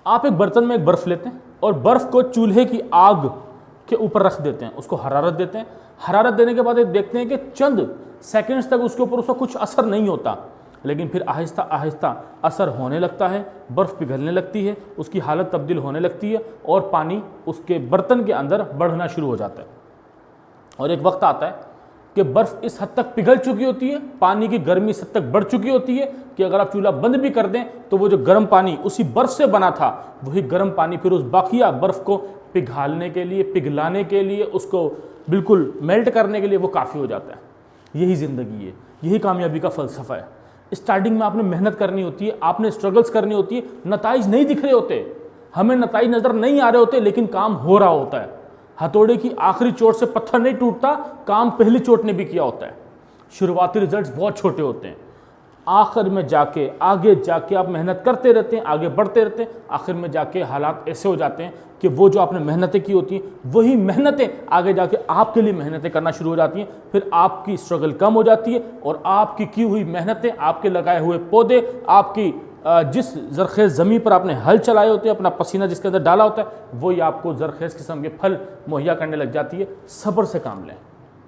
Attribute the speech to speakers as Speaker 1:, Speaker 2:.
Speaker 1: आप एक बर्तन में एक बर्फ़ लेते हैं और बर्फ़ को चूल्हे की आग के ऊपर रख देते हैं, उसको हरारत देते हैं। हरारत देने के बाद ये देखते हैं कि चंद सेकंड्स तक उसके ऊपर उसका कुछ असर नहीं होता, लेकिन फिर आहिस्ता आहिस्ता असर होने लगता है, बर्फ़ पिघलने लगती है, उसकी हालत तब्दील होने लगती है और पानी उसके बर्तन के अंदर बढ़ना शुरू हो जाता है। और एक वक्त आता है कि बर्फ़ इस हद तक पिघल चुकी होती है, पानी की गर्मी इस हद तक बढ़ चुकी होती है कि अगर आप चूल्हा बंद भी कर दें तो वो जो गर्म पानी उसी बर्फ़ से बना था, वही गर्म पानी फिर उस बाकिया बर्फ़ को पिघालने के लिए, पिघलाने के लिए, उसको बिल्कुल मेल्ट करने के लिए वो काफ़ी हो जाता है। यही ज़िंदगी है, यही कामयाबी का फ़लसफ़ा है। स्टार्टिंग में आपने मेहनत करनी होती है, आपने स्ट्रगल्स करनी होती है, नताइज नहीं दिख रहे होते, हमें नताइज नज़र नहीं आ रहे होते, लेकिन काम हो रहा होता है। हथौड़े की आखिरी चोट से पत्थर नहीं टूटता, काम पहली चोट ने भी किया होता है। शुरुआती रिजल्ट्स बहुत छोटे होते हैं, आखिर में जाके आगे जाके आप मेहनत करते रहते हैं, आगे बढ़ते रहते हैं, आखिर में जाके हालात ऐसे हो जाते हैं कि वो जो आपने मेहनतें की होती हैं वही मेहनतें आगे जाके आपके लिए मेहनतें करना शुरू हो जाती हैं। फिर आपकी स्ट्रगल कम हो जाती है और आपकी की हुई मेहनतें, आपके लगाए हुए पौधे, आपकी जिस ज़रखेज़ ज़मीन पर आपने हल चलाए होते हैं, अपना पसीना जिसके अंदर डाला होता है, वही आपको ज़रखेज़ किस्म के फल मुहैया करने लग जाती है। सब्र से काम लें।